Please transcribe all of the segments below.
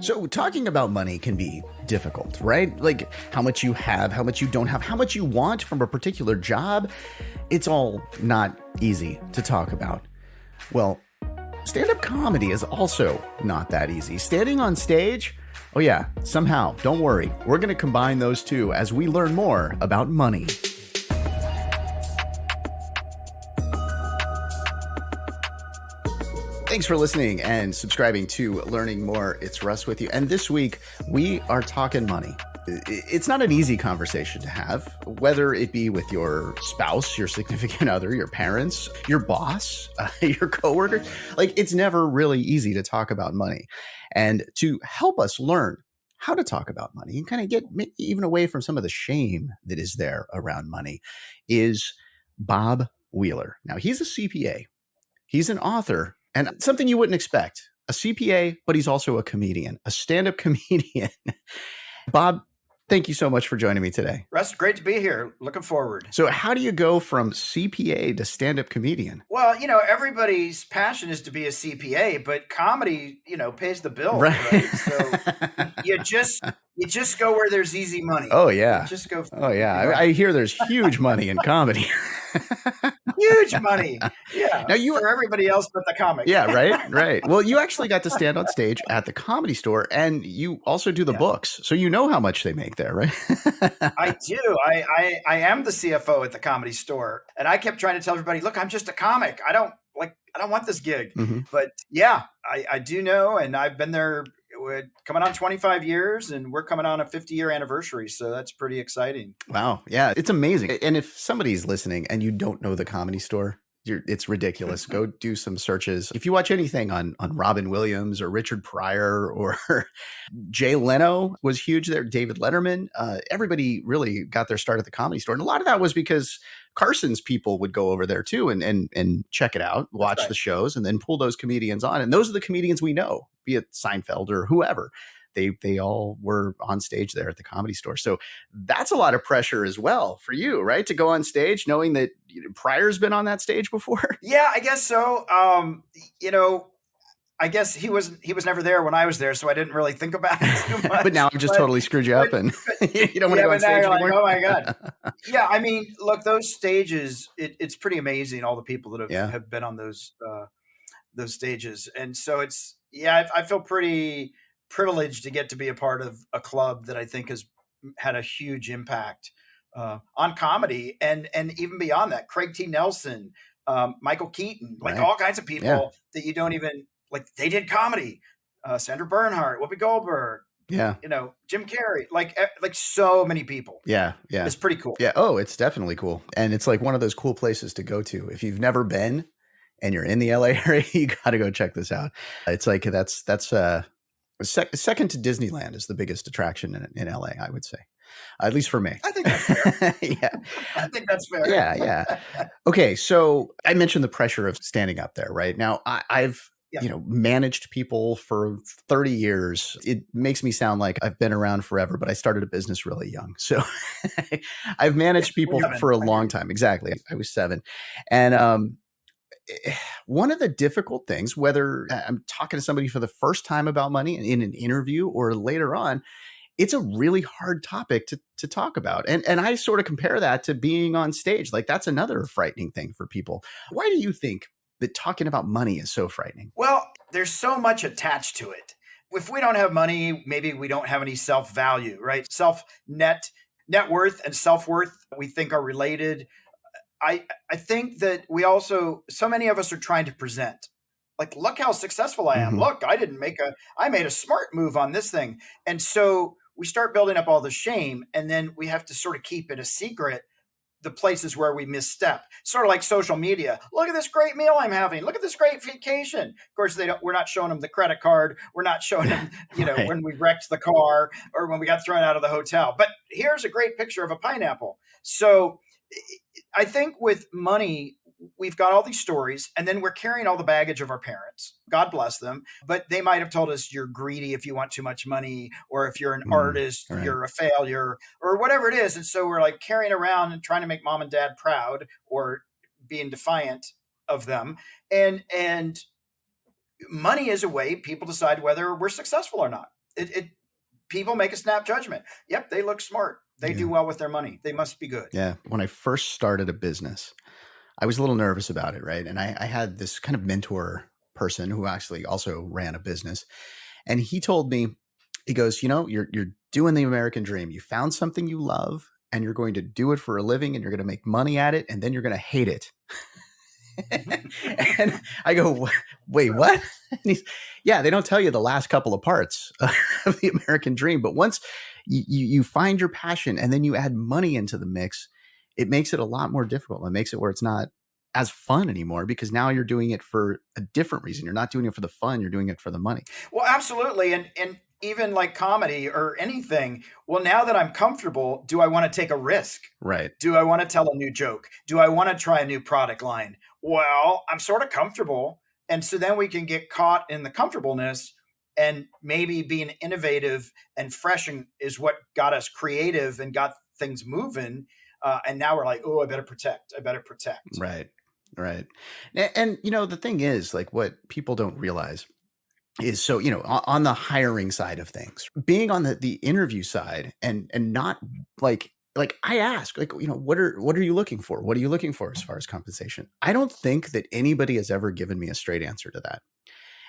So talking about money can be difficult, right? Like how much you have, how much you don't have, how much you want from a particular job. It's all not easy to talk about. Well, stand-up comedy is also not that easy. Standing on stage, oh yeah, somehow, don't worry, we're going to combine those two as we learn more about money. Thanks for listening and subscribing to Learning More. It's Russ with you. And this week, we are talking money. It's not an easy conversation to have, whether it be with your spouse, your significant other, your parents, your boss, your coworker. Like, it's never really easy to talk about money. And to help us learn how to talk about money and kind of get even away from some of the shame that is there around money is Bob Wheeler. Now, he's a CPA. He's an author. And something you wouldn't expect, a CPA, but he's also a comedian, a stand-up comedian. Bob, thank you so much for joining me today. Russ, great to be here. Looking forward. So how do you go from CPA to stand-up comedian? Well, everybody's passion is to be a CPA, but comedy, pays the bill. Right. So you just go where there's easy money. Oh, yeah. You just go. Oh, yeah. I hear there's huge money in comedy. Huge money. Yeah. Now for everybody else but the comic. Yeah, right. Well, you actually got to stand on stage at the Comedy Store, and you also do the books. So you know how much they make there, right? I do. I am the CFO at the Comedy Store. And I kept trying to tell everybody, look, I'm just a comic. I don't want this gig. Mm-hmm. But yeah, I do know. And I've been there. We're coming on 25 years and we're coming on a 50-year anniversary. So that's pretty exciting. Wow. Yeah, it's amazing. And if somebody's listening and you don't know the Comedy Store, it's ridiculous. Go do some searches. If you watch anything on Robin Williams or Richard Pryor or Jay Leno was huge there, David Letterman, everybody really got their start at the Comedy Store. And a lot of that was because Carson's people would go over there too and check it out, watch the shows, and then pull those comedians on. And those are the comedians we know, be it Seinfeld or whoever. They all were on stage there at the Comedy Store. So that's a lot of pressure as well for you, right? To go on stage knowing that Pryor's been on that stage before. Yeah, I guess so. I guess he was never there when I was there, so I didn't really think about it too much. But now I've just totally screwed you up and you don't want to go on stage anymore. Oh my God. Yeah, I mean, look, those stages, it's pretty amazing, all the people that have been on those stages. And so I feel pretty privileged to get to be a part of a club that I think has had a huge impact on comedy and even beyond that. Craig T. Nelson, Michael Keaton, all kinds of people that you don't even they did comedy. Sandra Bernhardt, Whoopi Goldberg, Jim Carrey, like so many people. Yeah. It's pretty cool. Yeah. Oh, it's definitely cool. And it's like one of those cool places to go to. If you've never been and you're in the LA area, you got to go check this out. It's like that's second to Disneyland is the biggest attraction in LA, I would say, at least for me. I think that's fair. Yeah, I think that's fair. Yeah. Okay, so I mentioned the pressure of standing up there. Right now, I've managed people for 30 years. It makes me sound like I've been around forever, but I started a business really young. So I've managed people for a long time. Exactly. I was 7, and one of the difficult things, whether I'm talking to somebody for the first time about money in an interview or later on, it's a really hard topic to talk about. And I sort of compare that to being on stage. Like that's another frightening thing for people. Why do you think that talking about money is so frightening? Well, there's so much attached to it. If we don't have money, maybe we don't have any self-value, right? Net worth and self-worth, we think are related. I think that we also, so many of us are trying to present like, look how successful I am. Mm-hmm. Look, I made a smart move on this thing. And so we start building up all the shame, and then we have to sort of keep it a secret, the places where we misstep. Sort of like social media. Look at this great meal I'm having. Look at this great vacation. Of course, we're not showing them the credit card. We're not showing them, right, when we wrecked the car or when we got thrown out of the hotel. But here's a great picture of a pineapple. So I think with money, we've got all these stories, and then we're carrying all the baggage of our parents. God bless them. But they might have told us you're greedy if you want too much money, or if you're an artist, right, you're a failure, or whatever it is. And so we're like carrying around and trying to make mom and dad proud or being defiant of them. And money is a way people decide whether we're successful or not. it people make a snap judgment. Yep, they look smart. They Yeah. do well with their money. They must be good. Yeah. When I first started a business, I was a little nervous about it, right? And I had this kind of mentor person who actually also ran a business. And he told me, he goes, you're doing the American dream. You found something you love and you're going to do it for a living and you're going to make money at it and then you're going to hate it. And I go, wait, what? And he's, yeah, they don't tell you the last couple of parts of the American dream. But once you find your passion and then you add money into the mix, it makes it a lot more difficult. It makes it where it's not as fun anymore because now you're doing it for a different reason. You're not doing it for the fun. You're doing it for the money. Well, absolutely. And even like comedy or anything, well, now that I'm comfortable, do I want to take a risk? Right. Do I want to tell a new joke? Do I want to try a new product line? Well, I'm sort of comfortable. And so then we can get caught in the comfortableness, and maybe being innovative and fresh is what got us creative and got things moving. And now we're like, oh, I better protect. I better protect. Right. Right. And the thing is, like, what people don't realize is, so, on the hiring side of things, being on the interview side and not like I ask, like, what are you looking for? What are you looking for as far as compensation? I don't think that anybody has ever given me a straight answer to that.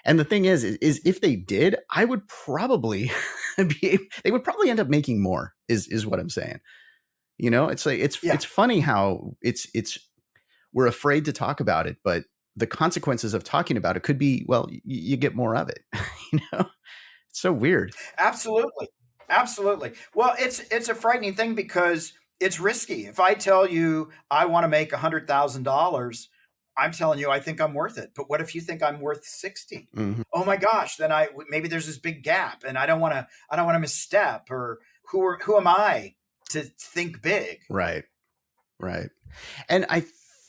And the thing is if they did, I would probably they would probably end up making more is what I'm saying. It's like, it's funny how it's we're afraid to talk about it, but the consequences of talking about it could be, well, you get more of it. It's so weird. Absolutely. Absolutely. Well, it's a frightening thing because it's risky. If I tell you I want to make $100,000, I'm telling you I think I'm worth it. But what if you think I'm worth 60? Mhm. Oh my gosh, then maybe there's this big gap and I don't want to misstep, or who am I to think big? Right. Right. And I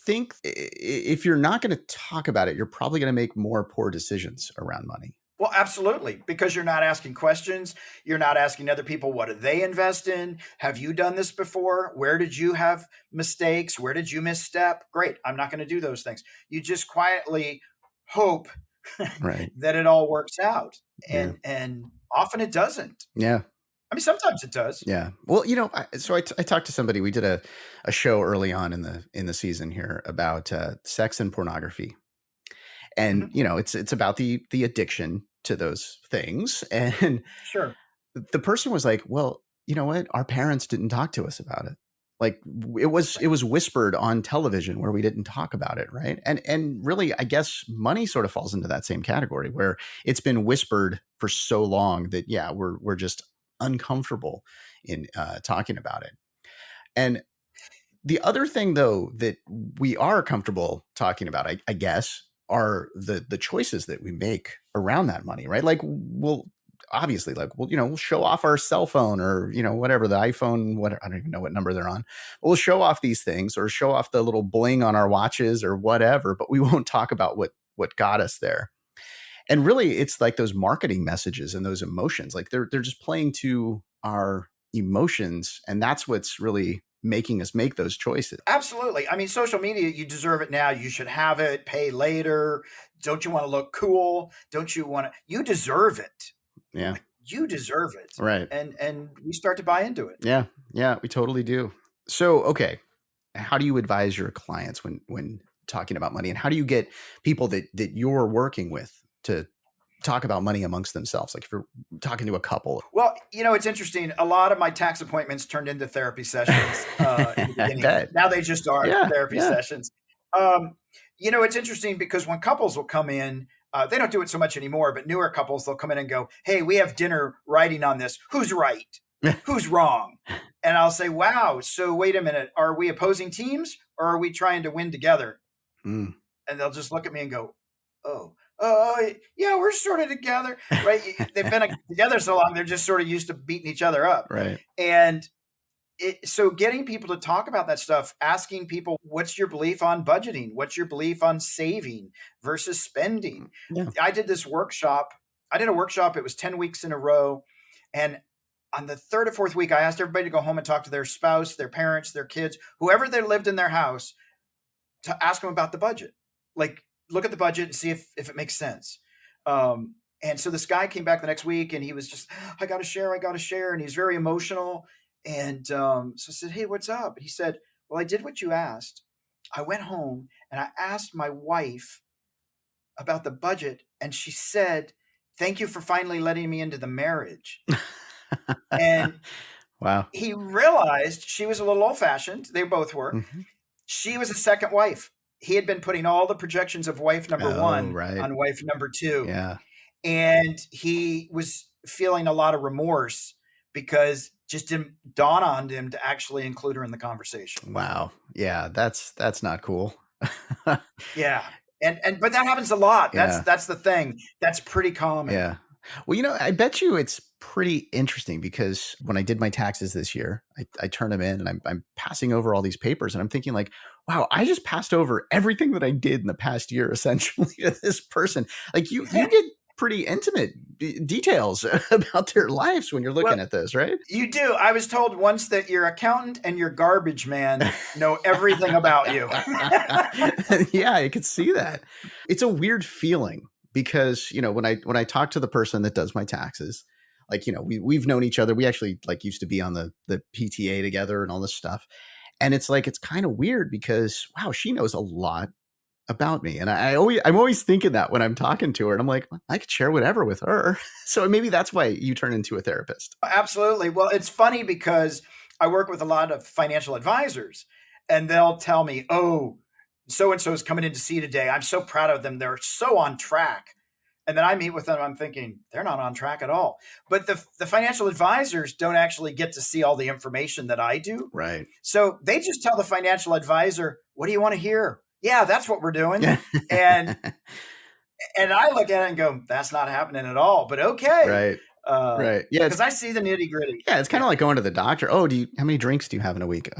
think if you're not going to talk about it, you're probably going to make more poor decisions around money. Well, absolutely, because you're not asking questions. You're not asking other people, what do they invest in? Have you done this before? Where did you have mistakes? Where did you misstep? Great. I'm not going to do those things. You just quietly hope Right. that it all works out. And often it doesn't. Yeah. I mean, sometimes it does. Yeah. Well, I talked to somebody. We did a show early on in the season here about sex and pornography. And, it's about the addiction to those things. And Sure. the person was like, well, you know what? Our parents didn't talk to us about it. Like it was whispered on television where we didn't talk about it. Right. And really, I guess money sort of falls into that same category where it's been whispered for so long that, yeah, we're just uncomfortable in talking about it. And the other thing, though, that we are comfortable talking about, I guess, are the choices that we make around that money, right? Like we'll show off our cell phone or, whatever, the iPhone, I don't even know what number they're on. We'll show off these things or show off the little bling on our watches or whatever, but we won't talk about what got us there. And really, it's like those marketing messages and those emotions, like they're just playing to our emotions. And that's what's really making us make those choices. Absolutely. I mean, social media, you deserve it now. You should have it, pay later. Don't you want to look cool? Don't you want to? You deserve it. Yeah. You deserve it. Right. And we start to buy into it. Yeah. Yeah, we totally do. So, okay. How do you advise your clients when talking about money, and how do you get people that you're working with to talk about money amongst themselves? Like if you're talking to a couple. Well, it's interesting. A lot of my tax appointments turned into therapy sessions in the beginning. Now they just are therapy sessions. It's interesting because when couples will come in, they don't do it so much anymore, but newer couples, they'll come in and go, hey, we have dinner writing on this. Who's right? Who's wrong? And I'll say, wow, so wait a minute. Are we opposing teams or are we trying to win together? Mm. And they'll just look at me and go, oh, yeah, we're sort of together, right? They've been together so long, they're just sort of used to beating each other up. Right. And so getting people to talk about that stuff, asking people, what's your belief on budgeting? What's your belief on saving versus spending? Yeah. I did a workshop. It was 10 weeks in a row. And on the third or fourth week, I asked everybody to go home and talk to their spouse, their parents, their kids, whoever they lived in their house, to ask them about the budget. Like, look at the budget and see if it makes sense. And so this guy came back the next week and he was just, I got to share, I got to share. And he's very emotional. And so I said, hey, what's up? And he said, well, I did what you asked. I went home and I asked my wife about the budget. And she said, thank you for finally letting me into the marriage. And Wow. he realized she was a little old fashioned. They both were. Mhm. She was a second wife. He had been putting all the projections of wife number Oh, one right. on wife number two. Yeah. And he was feeling a lot of remorse because just didn't dawn on him to actually include her in the conversation. Wow. Yeah, that's not cool. Yeah. But that happens a lot. Yeah. That's the thing. That's pretty common. Yeah. Well, I bet you it's pretty interesting because when I did my taxes this year, I turn them in and I'm passing over all these papers and I'm thinking like, wow, I just passed over everything that I did in the past year essentially to this person. Like you get pretty intimate details about their lives when you're looking at this, right? You do. I was told once that your accountant and your garbage man know everything about you. Yeah, I could see that. It's a weird feeling because, when I talk to the person that does my taxes, like, we've known each other. We actually like used to be on the PTA together and all this stuff. And it's like, it's kind of weird because, wow, she knows a lot about me. And I'm always thinking that when I'm talking to her and I'm like, I could share whatever with her. So maybe that's why you turn into a therapist. Absolutely. Well, it's funny because I work with a lot of financial advisors and they'll tell me, oh, so-and-so is coming in to see you today. I'm so proud of them. They're so on track. And then I meet with them. I'm thinking they're not on track at all. But the financial advisors don't actually get to see all the information that I do. Right. So they just tell the financial advisor, what do you want to hear? Yeah, that's what we're doing. And I look at it and go, that's not happening at all. But okay. Right. Right. Yeah. Because I see the nitty gritty. Yeah. It's kind of like going to the doctor. Oh, how many drinks do you have in a week?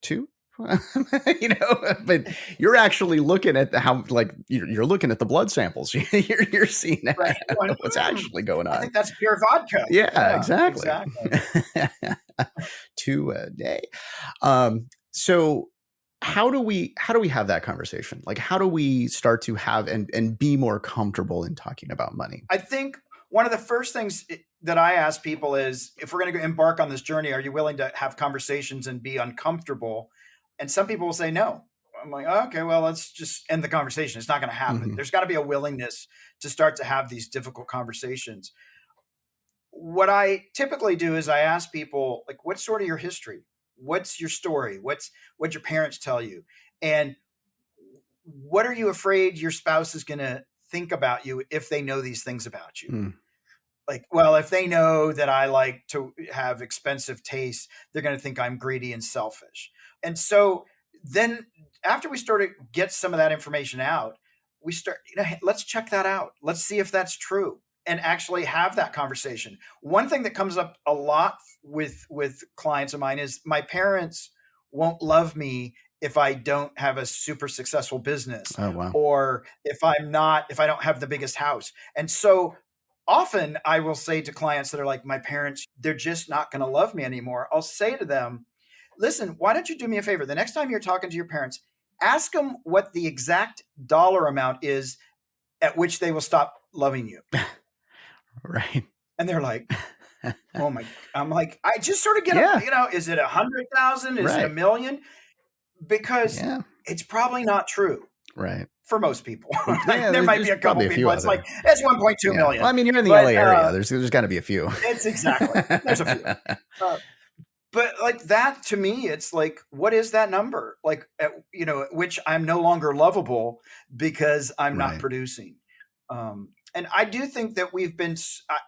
2. But you're actually looking at how, like, you're looking at the blood samples. You're seeing Right. what's actually going on. I think that's pure vodka. Yeah, exactly. 2 a day. So how do we have that conversation? Like, how do we start to have and be more comfortable in talking about money? I think one of the first things that I ask people is, if we're going to embark on this journey, are you willing to have conversations and be uncomfortable? And some people will say no. I'm like, okay, well, let's just end the conversation. It's not going to happen. Mm-hmm. There's got to be a willingness to start to have these difficult conversations. What I typically do is I ask people, like, what's sort of your history? What's your story? What's your parents tell you? And what are you afraid your spouse is going to think about you if they know these things about you? Mm. Like, well, if they know that I like to have expensive tastes, they're going to think I'm greedy and selfish. And so then after we start to get some of that information out, we start, hey, let's check that out. Let's see if that's true and actually have that conversation. One thing that comes up a lot with clients of mine is my parents won't love me if I don't have a super successful business. Oh, wow. Or if I don't have the biggest house. And so often I will say to clients that are like, my parents, they're just not going to love me anymore. I'll say to them, listen, why don't you do me a favor? The next time you're talking to your parents, ask them what the exact dollar amount is at which they will stop loving you. Right. And they're like, oh my, I'm like, I just sort of get, is it 100,000? Is it $1 million? Because it's probably not true. Right. For most people. Yeah, there might be a couple people. It's like, it's 1.2 million. Well, I mean, you're in the LA area. There's got to be a few. It's exactly. There's a few. But like that, to me, it's like, what is that number? Like, at which I'm no longer lovable because I'm not producing. And I do think that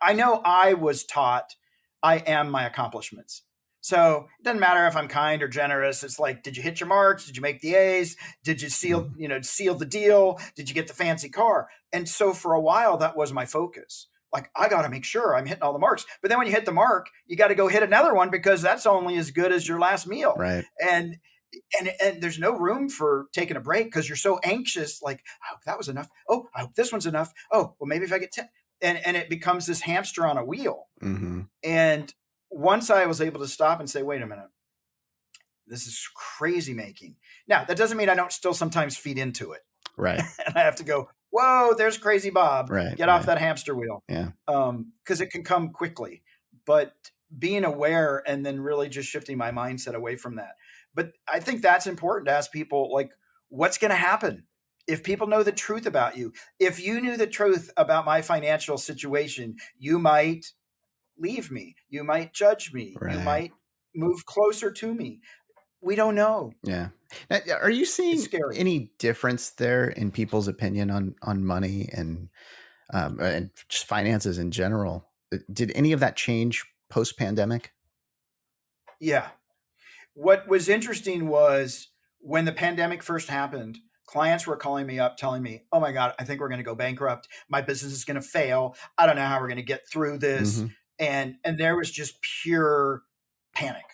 I know I was taught I am my accomplishments. So it doesn't matter if I'm kind or generous. It's like, did you hit your marks? Did you make the A's? Did you seal the deal? Did you get the fancy car? And so for a while, that was my focus. Like, I got to make sure I'm hitting all the marks. But then when you hit the mark, you got to go hit another one because that's only as good as your last meal. Right. And there's no room for taking a break because you're so anxious. Like, I hope that was enough. Oh, I hope this one's enough. Oh, well, maybe if I get 10. And it becomes this hamster on a wheel. Mm-hmm. And once I was able to stop and say, wait a minute, this is crazy making. Now, that doesn't mean I don't still sometimes feed into it. Right. And I have to go, whoa, there's crazy Bob. Right. Get off Right. that hamster wheel. Yeah. Because it can come quickly. But being aware and then really just shifting my mindset away from that. But I think that's important to ask people, like, what's going to happen if people know the truth about you? If you knew the truth about my financial situation, you might leave me. You might judge me. You Right. might move closer to me. We don't know. Yeah. Now, are you It's seeing scary. any difference there in people's opinion on money and just finances in general? Did any of that change post pandemic? Yeah. What was interesting was when the pandemic first happened, clients were calling me up telling me, "Oh my God, I think we're going to go bankrupt. My business is going to fail. I don't know how we're going to get through this." Hmm. And there was just pure panic.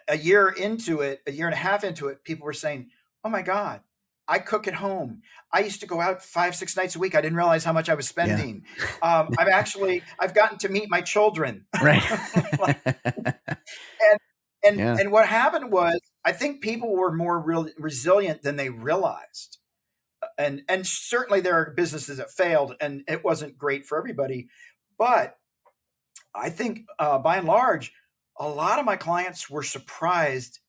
A year into it, a year and a half into it, people were saying, "Oh my God, I cook at home. I used to go out 5, 6 nights a week. I didn't realize how much I was Yeah. spending. I've gotten to meet my children." Right. and and Yeah. and what happened was, I think people were more resilient than they realized. And certainly there are businesses that failed, and it wasn't great for everybody. But I think, by and large, a lot of my clients were surprised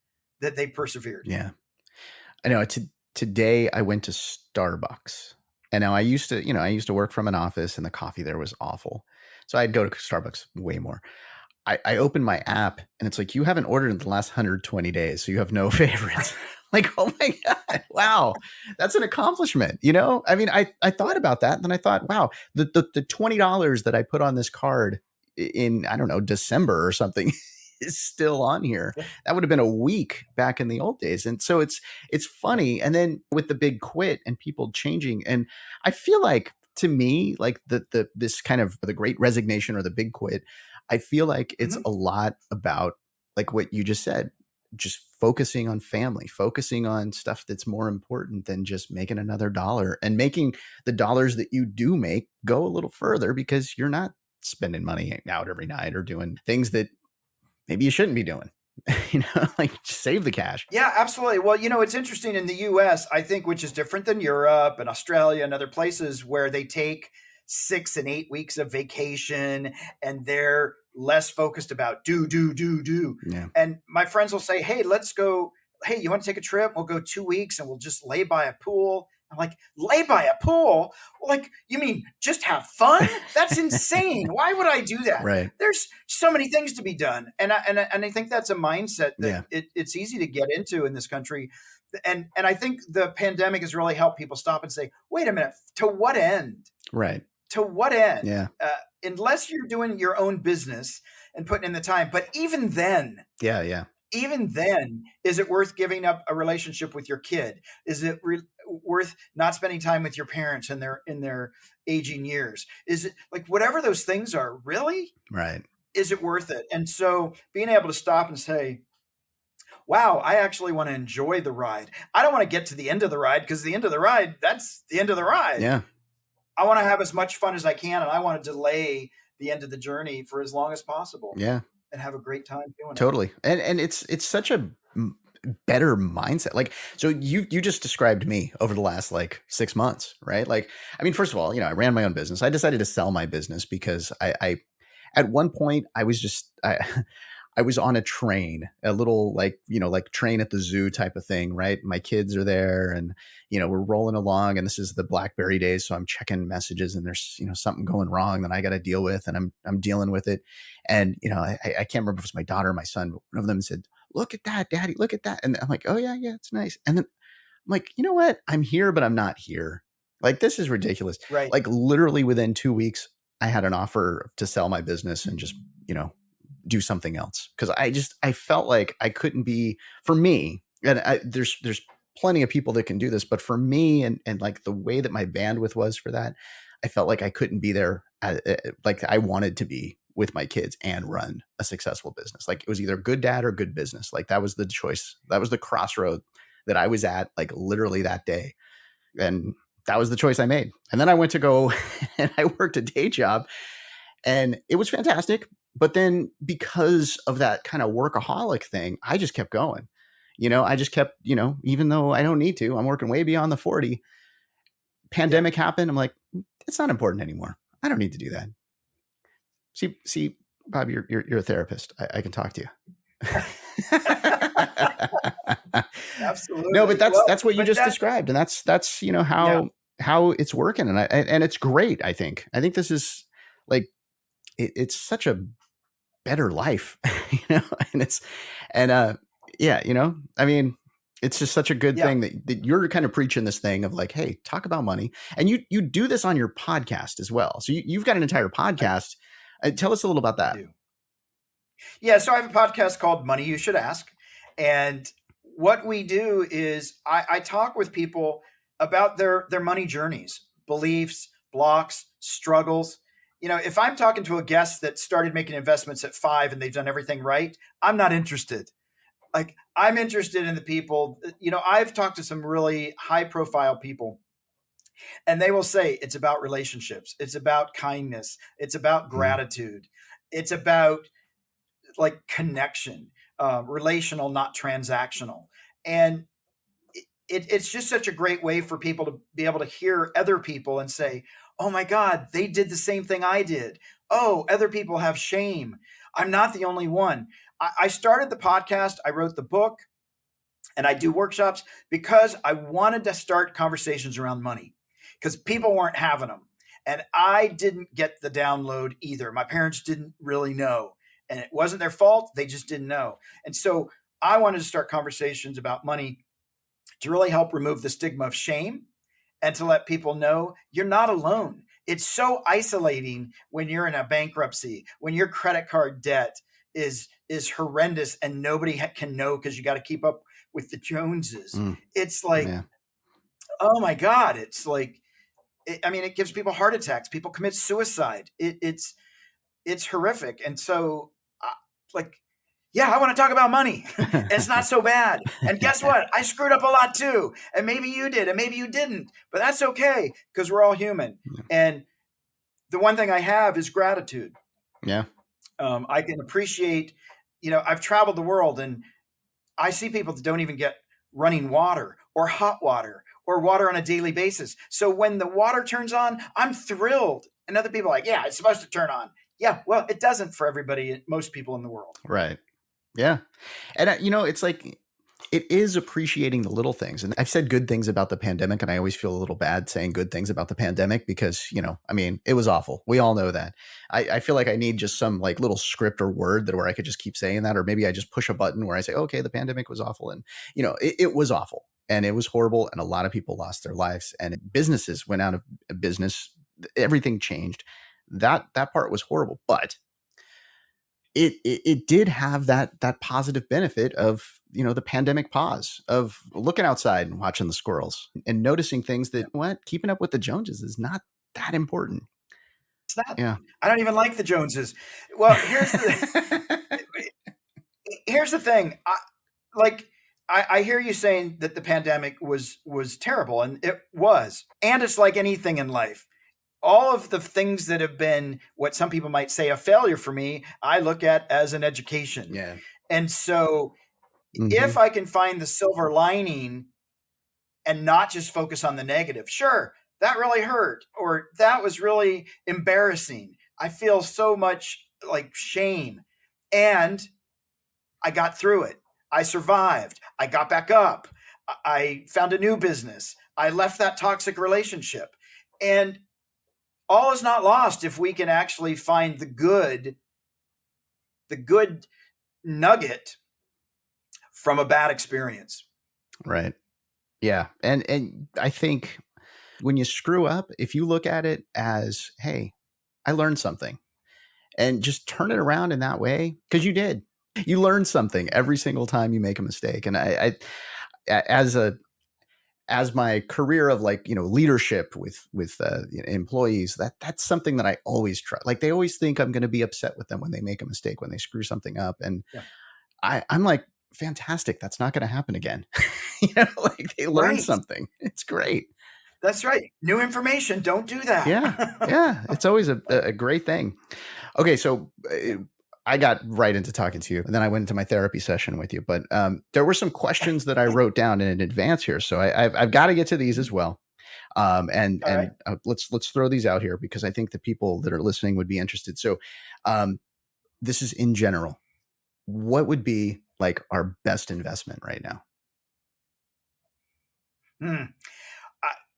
that they persevered. Yeah. I know. Today I went to Starbucks, and now I used to work from an office, and the coffee there was awful. So I'd go to Starbucks way more. I opened my app, and it's like, you haven't ordered in the last 120 days, so you have no favorites. Like, oh my God, wow, that's an accomplishment. I mean, I thought about that, and then I thought, wow, the $20 that I put on this card in, I don't know, December or something is still on here. Yeah. That would have been a week back in the old days. And so it's funny. And then with the big quit and people changing, and I feel like, to me, like the this kind of the great resignation or the big quit, I feel like it's Mhm. a lot about, like what you just said, just focusing on family, focusing on stuff that's more important than just making another dollar, and making the dollars that you do make go a little further, because you're not spending money out every night or doing things that maybe you shouldn't be doing. Like, just save the cash. Yeah, absolutely. Well, it's interesting in the US, I think, which is different than Europe and Australia and other places where they take 6 and 8 weeks of vacation, and they're less focused about do, do, do, do. Yeah. And my friends will say, "Hey, let's go. Hey, you want to take a trip? We'll go 2 weeks and we'll just lay by a pool." I'm like, "Lay by a pool? Like, you mean just have fun? That's insane. Why would I do that?" Right. There's so many things to be done, and I think that's a mindset that Yeah. it's easy to get into in this country. And I think the pandemic has really helped people stop and say, "Wait a minute, to what end? Right. To what end?" Yeah. Unless you're doing your own business and putting in the time. But Yeah. Yeah. even then, is it worth giving up a relationship with your kid? Is it worth not spending time with your parents in their aging years? Is it, like, whatever those things are, really, Right. is it worth it? And so being able to stop and say, "Wow, I actually want to enjoy the ride. I don't want to get to the end of the ride, because the end of the ride, that's the end of the ride. Yeah. I want to have as much fun as I can, and I want to delay the end of the journey for as long as possible Yeah. and have a great time doing it." Totally. And it's such a better mindset. Like, so you just described me over the last like 6 months, right? Like, I mean, first of all, I ran my own business. I decided to sell my business because I at one point I was just I was on a train, a little, like, like train at the zoo type of thing, right? My kids are there, and, we're rolling along, and this is the BlackBerry days. So I'm checking messages, and there's, something going wrong that I got to deal with, and I'm dealing with it. And, I can't remember if it was my daughter or my son, but one of them said, "Look at that, Daddy, look at that." And I'm like, "Oh yeah, yeah, it's nice." And then I'm like, you know what? I'm here, but I'm not here. Like, this is ridiculous. Right. Like, literally within 2 weeks, I had an offer to sell my business and just, do something else, because I felt like I couldn't be, for me, and there's plenty of people that can do this, but for me, and like the way that my bandwidth was for that, I felt like I couldn't be there like I wanted to be with my kids and run a successful business. Like, it was either good dad or good business. Like, that was the choice. That was the crossroad that I was at, like, literally that day. And that was the choice I made. And then I went to go and I worked a day job, and it was fantastic. But then, because of that kind of workaholic thing, I just kept going. I just kept, even though I don't need to, I'm working way beyond the 40. pandemic happened. I'm like, it's not important anymore. I don't need to do that. See, Bob, you're a therapist. I can talk to you. Absolutely. No, but Well, that's what you but just that, described, and that's yeah, how it's working, and it's great. I think this is like it's such a better life, and yeah, I mean, it's just such a good yeah, thing that you're kind of preaching this thing of like, hey, talk about money, and you do this on your podcast as well. So you've got an entire I, podcast. Tell us a little about I that. do. Yeah, so I have a podcast called Money You Should Ask. And what we do is I talk with people about their money journeys, beliefs, blocks, struggles. If I'm talking to a guest that started making investments at 5 and they've done everything right, I'm not interested. Like, I'm interested in the people. I've talked to some really high profile people, and they will say it's about relationships, it's about kindness, it's about Mm, gratitude, it's about like connection, relational, not transactional. And it's just such a great way for people to be able to hear other people and say, oh my God, they did the same thing I did. Oh, other people have shame. I'm not the only one. I started the podcast, I wrote the book, and I do workshops because I wanted to start conversations around money because people weren't having them. And I didn't get the download either. My parents didn't really know. And it wasn't their fault. They just didn't know. And so I wanted to start conversations about money to really help remove the stigma of shame and to let people know you're not alone. It's so isolating when you're in a bankruptcy, when your credit card debt is horrendous and nobody can know because you got to keep up with the Joneses. mm, It's like, yeah. oh my God, it's like, I mean, it gives people heart attacks. People commit suicide. It's horrific. And so, like, yeah, I want to talk about money. And it's not so bad. And guess what? I screwed up a lot too. And maybe you did, and maybe you didn't. But that's okay because we're all human. And the one thing I have is gratitude. Yeah. I can appreciate, I've traveled the world and I see people that don't even get running water or hot water or water on a daily basis. So when the water turns on, I'm thrilled. And other people are like, yeah, it's supposed to turn on. Yeah, well, it doesn't for everybody, most people in the world. Right. Yeah. And, it's like, it is appreciating the little things. And I've said good things about the pandemic, and I always feel a little bad saying good things about the pandemic because, I mean, it was awful. We all know that. I feel like I need just some like little script or word that where I could just keep saying that, or maybe I just push a button where I say, okay, the pandemic was awful. And, it was awful and it was horrible. And a lot of people lost their lives and businesses went out of business. Everything changed. That part was horrible, but it did have that positive benefit of the pandemic pause of looking outside and watching the squirrels and noticing things that keeping up with the Joneses is not that important. It's not. Yeah. I don't even like the Joneses. Well, here's the thing. I hear you saying that the pandemic was terrible, and it was. And it's like anything in life. All of the things that have been what some people might say a failure for me, I look at as an education. Yeah. And so Mm-hmm. if I can find the silver lining and not just focus on the negative, sure, that really hurt, or that was really embarrassing. I feel so much like shame. And I got through it. I survived. I got back up. I found a new business. I left that toxic relationship. And all is not lost if we can actually find the good nugget from a bad experience. Right. Yeah. And I think when you screw up, if you look at it as, hey, I learned something, and just turn it around in that way, because you learn something every single time you make a mistake. And I as my career of like, leadership with employees, that's something that I always try. Like they always think I'm going to be upset with them when they make a mistake, when they screw something up. And Yeah. I'm like, fantastic. That's not going to happen again. Like they learn Right. something. It's great. That's right. New information. Don't do that. Yeah. Yeah. It's always a great thing. Okay. So I got right into talking to you, and then I went into my therapy session with you. But there were some questions that I wrote down in advance here, so I've got to get to these as well. All right. Let's throw these out here because I think the people that are listening would be interested. So, this is in general. What would be like our best investment right now? Hmm.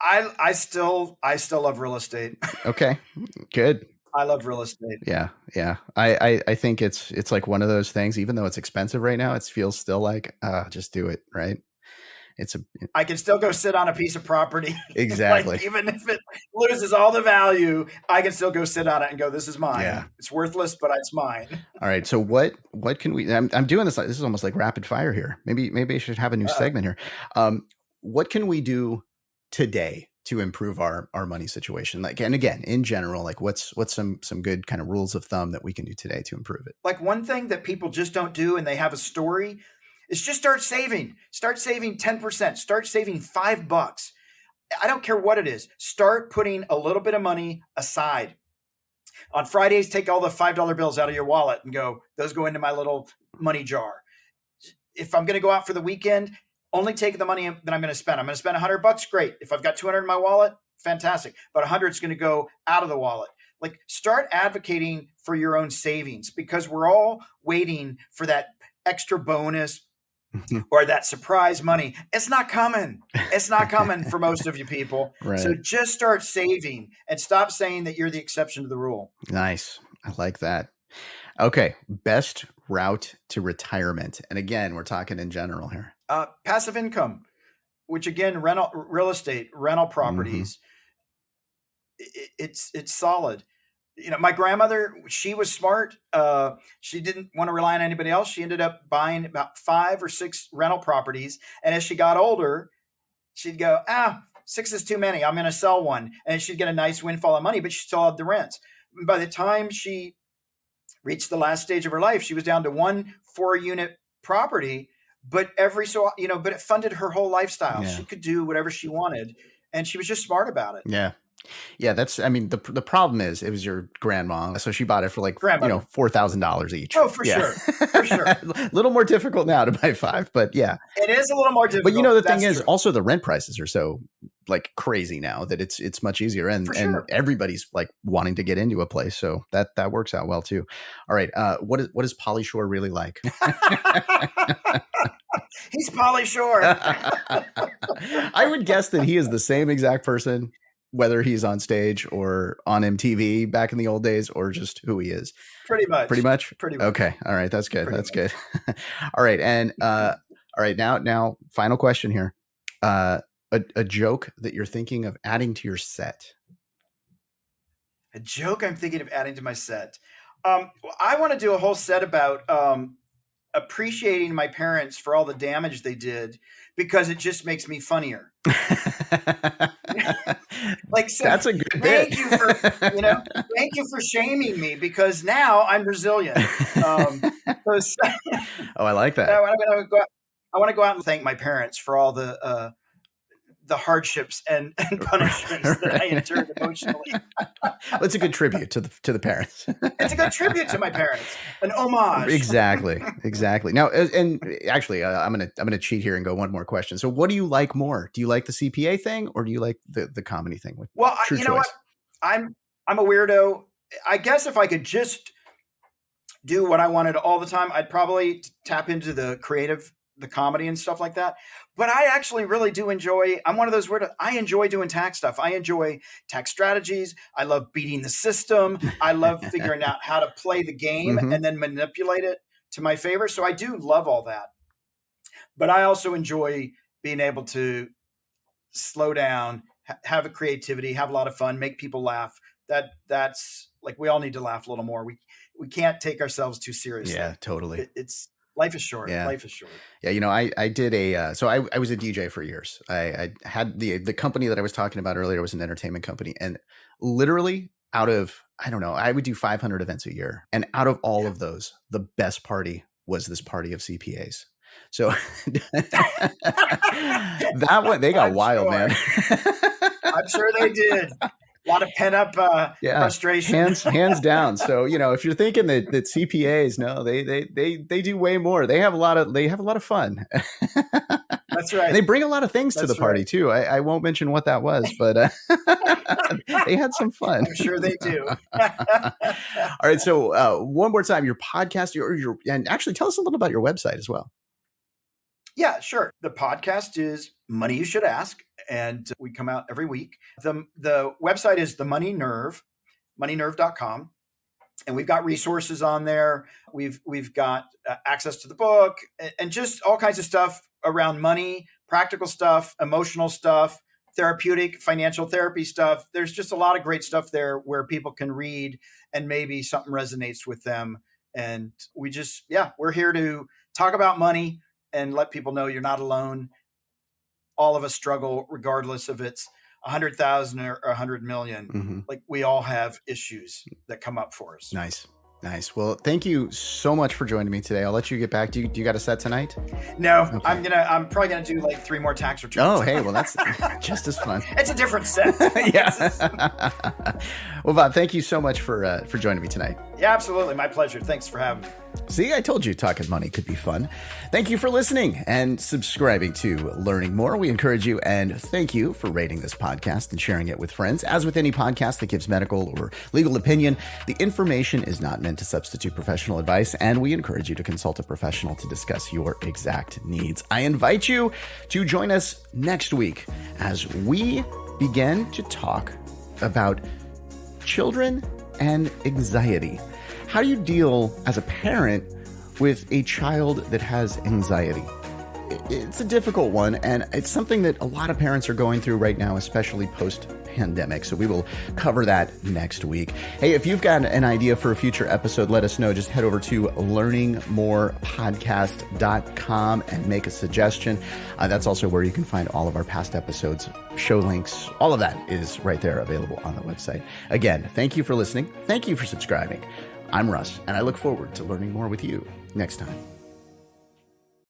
I still love real estate. Okay, good. I love real estate. Yeah, yeah. I think it's like one of those things. Even though it's expensive right now, it feels still like just do it, right? It's a I can still go sit on a piece of property. exactly. Like even if it loses all the value, I can still go sit on it and go, this is mine. Yeah. It's worthless, but it's mine. All right. So what can we? I'm doing this. This is almost like rapid fire here. Maybe I should have a new segment here. What can we do today to improve our money situation? Like, and again, in general, like what's some good kind of rules of thumb that we can do today to improve it? Like one thing that people just don't do, and they have a story, is just start saving. Start saving 10%. Start saving $5. I don't care what it is. Start putting a little bit of money aside. On Fridays, take all the $5 bills out of your wallet and go, those go into my little money jar. If I'm going to go out for the weekend, only take the money that I'm going to spend. I'm going to spend $100. Great. If I've got 200 in my wallet, fantastic. But 100 is going to go out of the wallet. Like start advocating for your own savings because we're all waiting for that extra bonus or that surprise money. It's not coming. It's not coming for most of you people. Right. So just start saving and stop saying that you're the exception to the rule. Nice. I like that. Okay. Best route to retirement. And again, we're talking in general here. Passive income, which again, real estate, rental properties. It's solid. You know, my grandmother, she was smart. She didn't want to rely on anybody else. She ended up buying about 5 or 6 rental properties. And as she got older, she'd go, 6 is too many. I'm going to sell one. And she'd get a nice windfall of money, but she still had the rents. By the time she reached the last stage of her life, she was down to 1 4-unit property, but but it funded her whole lifestyle. Yeah. She could do whatever she wanted. And she was just smart about it. Yeah. Yeah, the problem is it was your grandma, so she bought it for like $4,000 each. Oh, for sure, for sure. A little more difficult now to buy 5, but yeah, it is a little more difficult. But the thing is, also the rent prices are so like crazy now that it's much easier, and everybody's like wanting to get into a place, so that works out well too. All right, what is Pauly Shore really like? He's Pauly Shore. I would guess that he is the same exact person, whether he's on stage or on MTV back in the old days, or just who he is. Pretty much. Okay. All right. That's good. Good. All right. And all right. Now, final question here. A joke that you're thinking of adding to your set. A joke I'm thinking of adding to my set. I want to do a whole set about appreciating my parents for all the damage they did, because it just makes me funnier. Like, so that's a good bit. Thank you for shaming me, because now I'm resilient. Oh, I like that. I want to go out and thank my parents for all the hardships and punishments that I endured emotionally. Well, it's a good tribute to the parents. It's a good tribute to my parents, an homage. Exactly. Now, and actually, I'm gonna cheat here and go one more question. So, what do you like more? Do you like the CPA thing, or do you like the comedy thing? Well, you know what? I'm a weirdo. I guess if I could just do what I wanted all the time, I'd probably tap into the creative, the comedy and stuff like that. But I actually really do enjoy, I'm one of those weird, I enjoy doing tax stuff. I enjoy tax strategies. I love beating the system. I love figuring out how to play the game and then manipulate it to my favor. So I do love all that. But I also enjoy being able to slow down, have a creativity, have a lot of fun, make people laugh. That's like, we all need to laugh a little more. We can't take ourselves too seriously. Yeah, totally. Life is short. Yeah. Life is short. Yeah. I did so I was a DJ for years. I had the company that I was talking about earlier was an entertainment company, and literally out of, I don't know, I would do 500 events a year. And out of all of those, the best party was this party of CPAs. So that one, they got wild, man. I'm sure they did. A lot of pent up frustration. Hands down. So, if you're thinking that CPAs, no, they do way more. They have a lot of fun. That's That's right. And they bring a lot of things to the That's party right. too. I won't mention what that was, but they had some fun. I'm sure they do. All right. So one more time, your podcast, and actually tell us a little about your website as well. Yeah, sure. The podcast is Money You Should Ask, and we come out every week. The website is The Money Nerve, moneynerve.com. And we've got resources on there. We've got access to the book and just all kinds of stuff around money, practical stuff, emotional stuff, therapeutic, financial therapy stuff. There's just a lot of great stuff there where people can read and maybe something resonates with them. And we're here to talk about money and let people know you're not alone. All of us struggle, regardless if it's 100,000 or 100 million. Mm-hmm. Like we all have issues that come up for us. Nice. Well, thank you so much for joining me today. I'll let you get back. Do you got a set tonight? No, Okay. I'm probably gonna do like 3 more tax returns. Oh, hey, well, that's just as fun. It's a different set. Yeah. Well, Bob, thank you so much for joining me tonight. Yeah, absolutely. My pleasure. Thanks for having me. See, I told you talking money could be fun. Thank you for listening and subscribing to Learning More. We encourage you and thank you for rating this podcast and sharing it with friends. As with any podcast that gives medical or legal opinion, the information is not meant to substitute professional advice, and we encourage you to consult a professional to discuss your exact needs. I invite you to join us next week as we begin to talk about children and anxiety. How do you deal as a parent with a child that has anxiety? It's a difficult one, and it's something that a lot of parents are going through right now, especially post-pandemic. So we will cover that next week. Hey, if you've got an idea for a future episode, let us know. Just head over to learningmorepodcast.com and make a suggestion. That's also where you can find all of our past episodes, show links, all of that is right there available on the website. Again, thank you for listening. Thank you for subscribing. I'm Russ, and I look forward to learning more with you next time.